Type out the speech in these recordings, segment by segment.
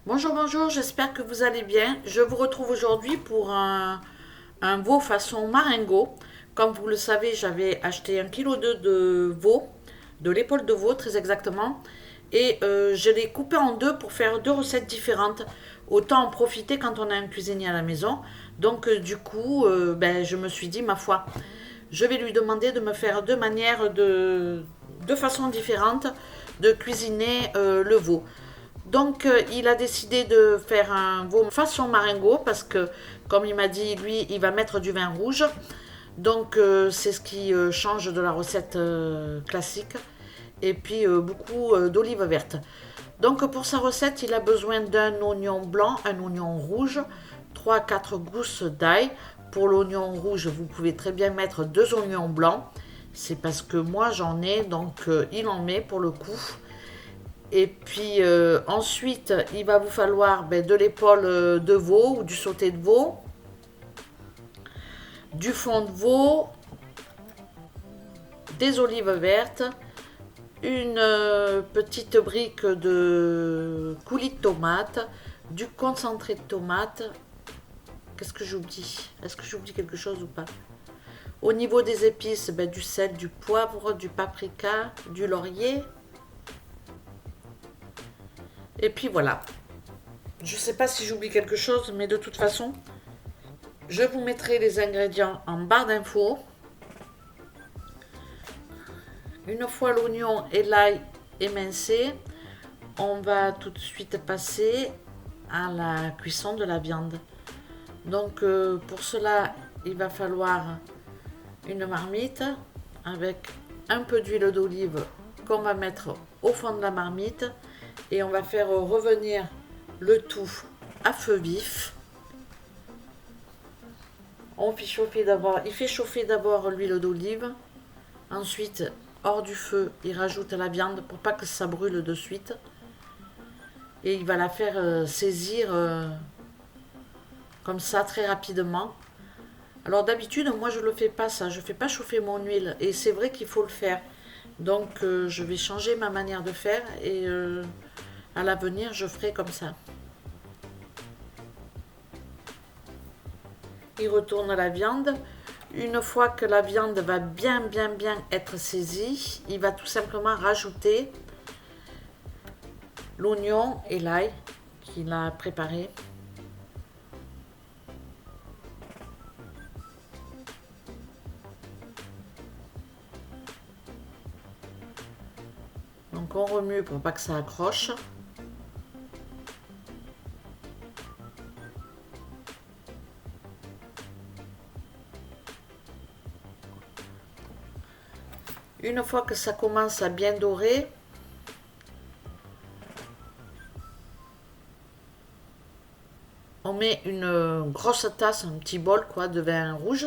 Bonjour, bonjour, j'espère que vous allez bien. Je vous retrouve aujourd'hui pour un veau façon marengo. Comme vous le savez, j'avais acheté 1,2 kg de veau, de l'épaule de veau très exactement, et je l'ai coupé en deux pour faire deux recettes différentes. Autant en profiter quand on a un cuisinier à la maison. Donc du coup, je me suis dit, ma foi, je vais lui demander de me faire deux façons différentes de cuisiner le veau. Donc, il a décidé de faire un veau façon marengo parce que, comme il m'a dit, lui, il va mettre du vin rouge. Donc, c'est ce qui change de la recette classique. Et puis, beaucoup d'olives vertes. Donc, pour sa recette, il a besoin d'un oignon blanc, un oignon rouge, trois quatre gousses d'ail. Pour l'oignon rouge, vous pouvez très bien mettre deux oignons blancs. C'est parce que moi, j'en ai, donc il en met pour le coup. Et puis ensuite, il va vous falloir de l'épaule de veau ou du sauté de veau, du fond de veau, des olives vertes, une petite brique de coulis de tomate, du concentré de tomate. Qu'est-ce que j'oublie? Est-ce que j'oublie quelque chose ou pas? Au niveau des épices, du sel, du poivre, du paprika, du laurier. Et puis voilà. Je ne sais pas si j'oublie quelque chose, mais de toute façon, je vous mettrai les ingrédients en barre d'infos. Une fois l'oignon et l'ail émincés, on va tout de suite passer à la cuisson de la viande. Donc pour cela, il va falloir une marmite avec un peu d'huile d'olive qu'on va mettre au fond de la marmite et on va faire revenir le tout à feu vif. Il fait chauffer d'abord l'huile d'olive. Ensuite, hors du feu, il rajoute la viande pour pas que ça brûle de suite. Et il va la faire saisir comme ça très rapidement. Alors d'habitude, moi je le fais pas ça, je fais pas chauffer mon huile. Et c'est vrai qu'il faut le faire. Donc je vais changer ma manière de faire et à l'avenir je ferai comme ça. Il retourne la viande. Une fois que la viande va bien être saisie, il va tout simplement rajouter l'oignon et l'ail qu'il a préparé. Donc on remue pour pas que ça accroche. Une fois que ça commence à bien dorer, on met une grosse tasse, un petit bol quoi, de vin rouge.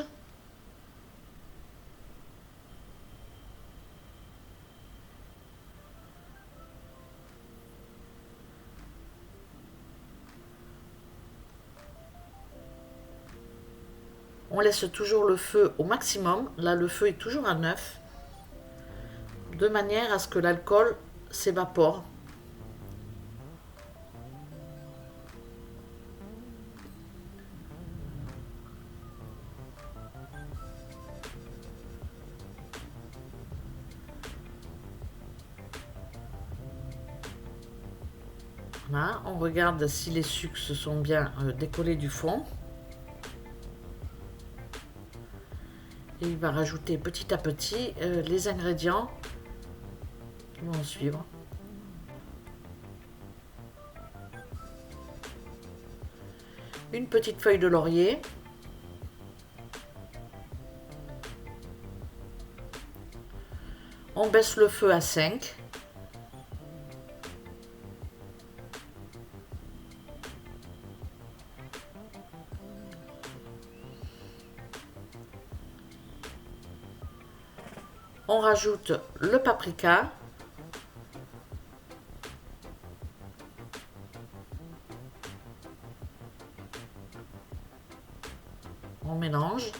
On laisse toujours le feu au maximum. Là, le feu est toujours à 9, de manière à ce que l'alcool s'évapore. Voilà, on regarde si les sucres se sont bien décollés du fond. Et il va rajouter petit à petit les ingrédients qui vont suivre. Une petite feuille de laurier. On baisse le feu à 5. On rajoute le paprika. On mélange.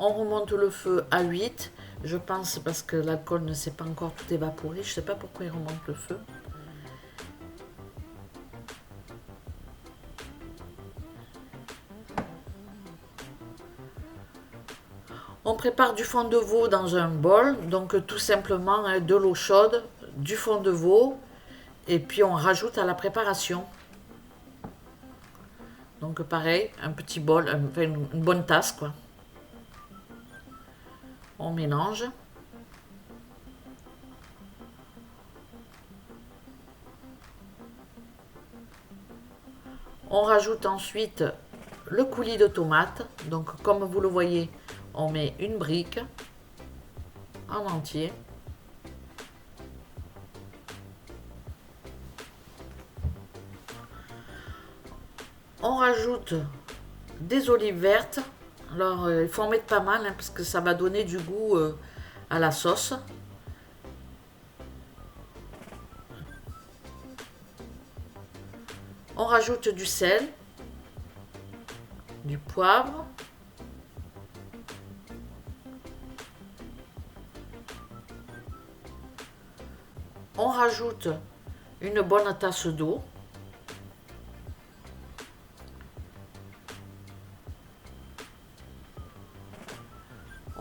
On remonte le feu à 8. Je pense parce que l'alcool ne s'est pas encore tout évaporé. Je ne sais pas pourquoi il remonte le feu. On prépare du fond de veau dans un bol. Donc tout simplement de l'eau chaude, du fond de veau. Et puis on rajoute à la préparation. Donc pareil, un petit bol, enfin une bonne tasse quoi. On mélange. On rajoute ensuite le coulis de tomate. Donc comme vous le voyez, on met une brique en entier. On rajoute des olives vertes. Alors il faut en mettre pas mal parce que ça va donner du goût à la sauce. On rajoute du sel, du poivre. On rajoute une bonne tasse d'eau.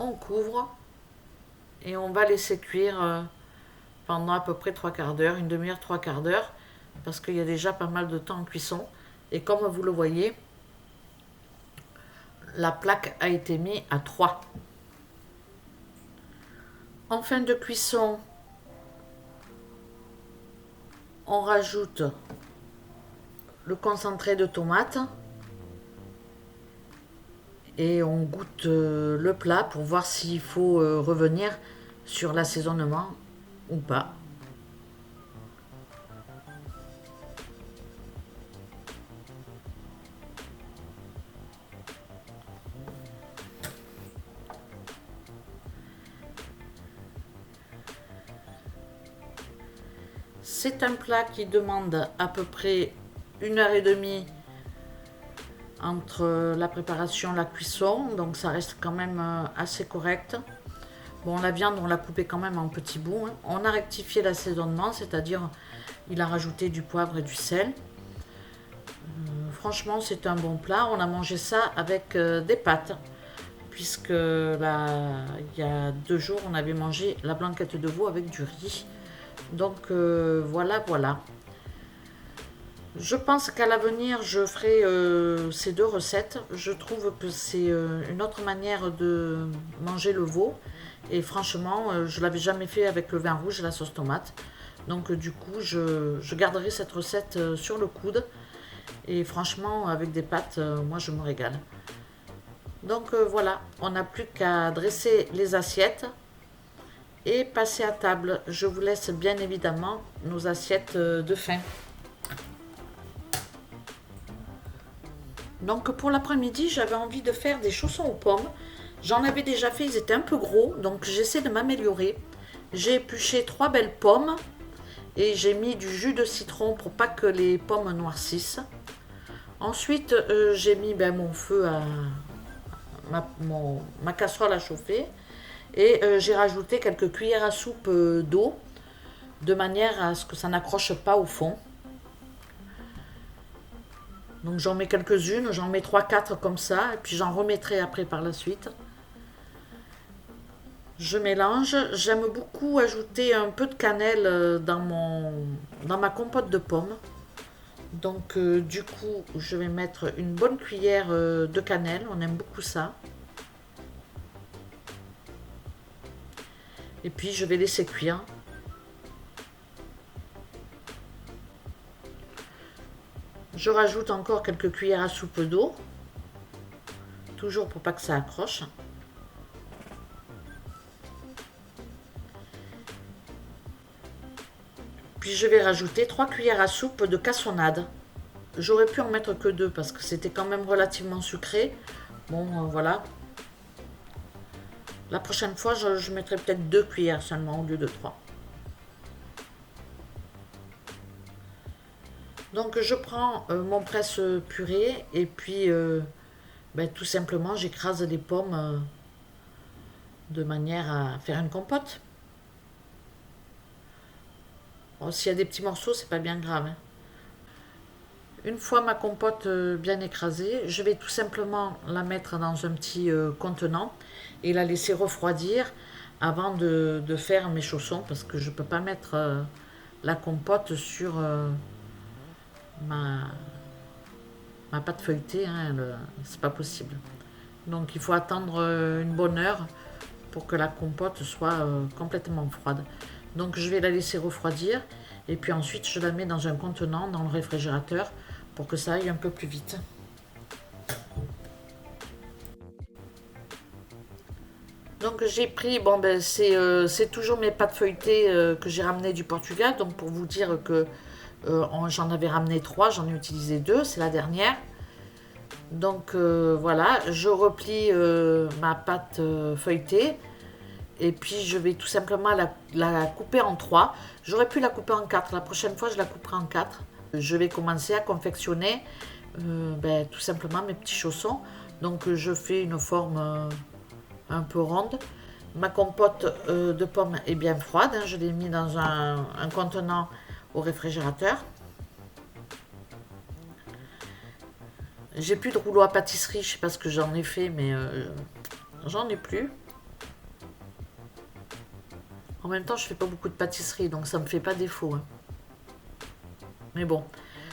On couvre et on va laisser cuire pendant à peu près 3/4 d'heure, une demi-heure, 3/4 d'heure, parce qu'il y a déjà pas mal de temps en cuisson. Et comme vous le voyez, la plaque a été mise à 3. En fin de cuisson, on rajoute le concentré de tomate et on goûte le plat pour voir s'il faut revenir sur l'assaisonnement ou pas. C'est un plat qui demande à peu près 1 heure et demie entre la préparation et la cuisson, donc ça reste quand même assez correct. Bon, la viande, on l'a coupée quand même en petits bouts, hein. On a rectifié l'assaisonnement, c'est-à-dire il a rajouté du poivre et du sel. Franchement, c'est un bon plat. On a mangé ça avec des pâtes, puisque là, il y a 2 jours, on avait mangé la blanquette de veau avec du riz. Donc voilà, voilà. Je pense qu'à l'avenir, je ferai ces 2 recettes. Je trouve que c'est une autre manière de manger le veau. Et franchement, je ne l'avais jamais fait avec le vin rouge et la sauce tomate. Donc du coup, je garderai cette recette sur le coude. Et franchement, avec des pâtes, moi, je me régale. Donc voilà, on n'a plus qu'à dresser les assiettes et passer à table. Je vous laisse bien évidemment nos assiettes de fin. Donc pour l'après-midi, j'avais envie de faire des chaussons aux pommes. J'en avais déjà fait, ils étaient un peu gros, donc j'essaie de m'améliorer. J'ai épluché 3 belles pommes et j'ai mis du jus de citron pour pas que les pommes noircissent. Ensuite, j'ai mis mon feu à ma casserole à chauffer et j'ai rajouté quelques cuillères à soupe d'eau de manière à ce que ça n'accroche pas au fond. Donc j'en mets quelques-unes, j'en mets 3-4 comme ça, et puis j'en remettrai après par la suite. Je mélange. J'aime beaucoup ajouter un peu de cannelle dans ma compote de pommes. Donc du coup, je vais mettre une bonne cuillère de cannelle, on aime beaucoup ça. Et puis je vais laisser cuire. Je rajoute encore quelques cuillères à soupe d'eau, toujours pour pas que ça accroche. Puis je vais rajouter 3 cuillères à soupe de cassonade. J'aurais pu en mettre que 2 parce que c'était quand même relativement sucré. Bon, voilà. La prochaine fois, je mettrai peut-être 2 cuillères seulement au lieu de 3. Donc je prends mon presse-purée et puis tout simplement j'écrase les pommes de manière à faire une compote. Bon, s'il y a des petits morceaux, c'est pas bien grave, hein. Une fois ma compote bien écrasée, je vais tout simplement la mettre dans un petit contenant et la laisser refroidir avant de faire mes chaussons parce que je ne peux pas mettre la compote sur ma, ma pâte feuilletée, hein, c'est pas possible. Donc il faut attendre une bonne heure pour que la compote soit complètement froide. Donc je vais la laisser refroidir et puis ensuite je la mets dans un contenant dans le réfrigérateur pour que ça aille un peu plus vite. Donc j'ai pris, bon ben c'est toujours mes pâtes feuilletées que j'ai ramenées du Portugal. Donc pour vous dire que j'en avais ramené 3, j'en ai utilisé 2, c'est la dernière. Donc voilà, je replie ma pâte feuilletée et puis je vais tout simplement la couper en 3. J'aurais pu la couper en 4, la prochaine fois je la couperai en 4. Je vais commencer à confectionner tout simplement mes petits chaussons. Donc je fais une forme un peu ronde. Ma compote de pommes est bien froide, hein, je l'ai mis dans un contenant au réfrigérateur. J'ai plus de rouleau à pâtisserie, je sais pas ce que j'en ai fait, mais j'en ai plus. En même temps, je fais pas beaucoup de pâtisserie, donc ça me fait pas défaut, hein. Mais bon,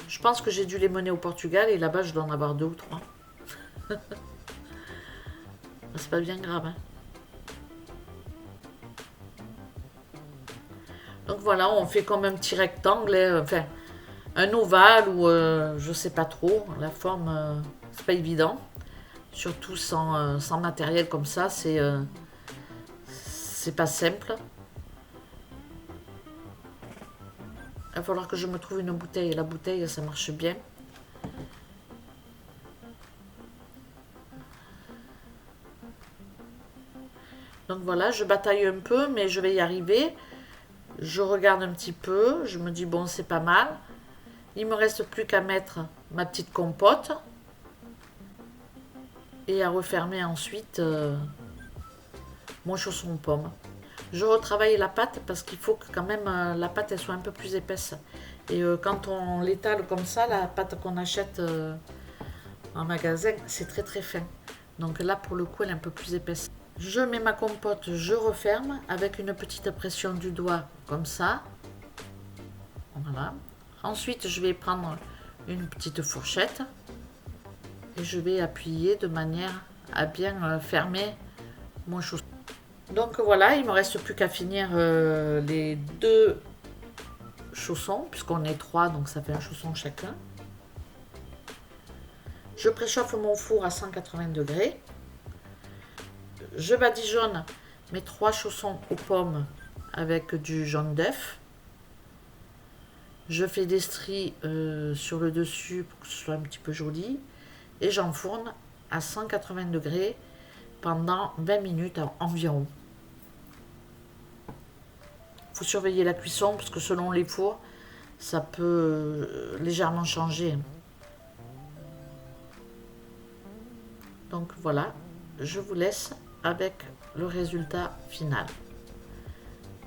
je pense que j'ai dû les mener au Portugal et là-bas, je dois en avoir 2 ou 3. C'est pas bien grave, hein. Donc voilà, on fait comme un petit rectangle, enfin un ovale ou je sais pas trop. La forme, c'est pas évident. Surtout sans matériel comme ça, c'est pas simple. Il va falloir que je me trouve une bouteille. La bouteille, ça marche bien. Donc voilà, je bataille un peu, mais je vais y arriver. Je regarde un petit peu, je me dis bon, c'est pas mal. Il me reste plus qu'à mettre ma petite compote et à refermer ensuite mon chausson aux pommes. Je retravaille la pâte parce qu'il faut que quand même la pâte elle soit un peu plus épaisse. Et quand on l'étale comme ça, la pâte qu'on achète en magasin, c'est très très fin. Donc là pour le coup elle est un peu plus épaisse. Je mets ma compote, je referme avec une petite pression du doigt comme ça. Voilà. Ensuite je vais prendre une petite fourchette et je vais appuyer de manière à bien fermer mon chausson. Donc voilà, il ne me reste plus qu'à finir les 2 chaussons, puisqu'on est 3, donc ça fait un chausson chacun. Je préchauffe mon four à 180 degrés. Je badigeonne mes 3 chaussons aux pommes avec du jaune d'œuf. Je fais des stries sur le dessus pour que ce soit un petit peu joli. Et j'enfourne à 180 degrés pendant 20 minutes environ. Il faut surveiller la cuisson parce que selon les fours, ça peut légèrement changer. Donc voilà, je vous laisse avec le résultat final.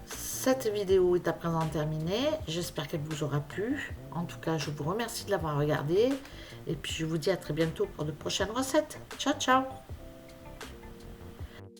Cette vidéo est à présent terminée. J'espère qu'elle vous aura plu. En tout cas, je vous remercie de l'avoir regardée. Et puis je vous dis à très bientôt pour de prochaines recettes. Ciao, ciao!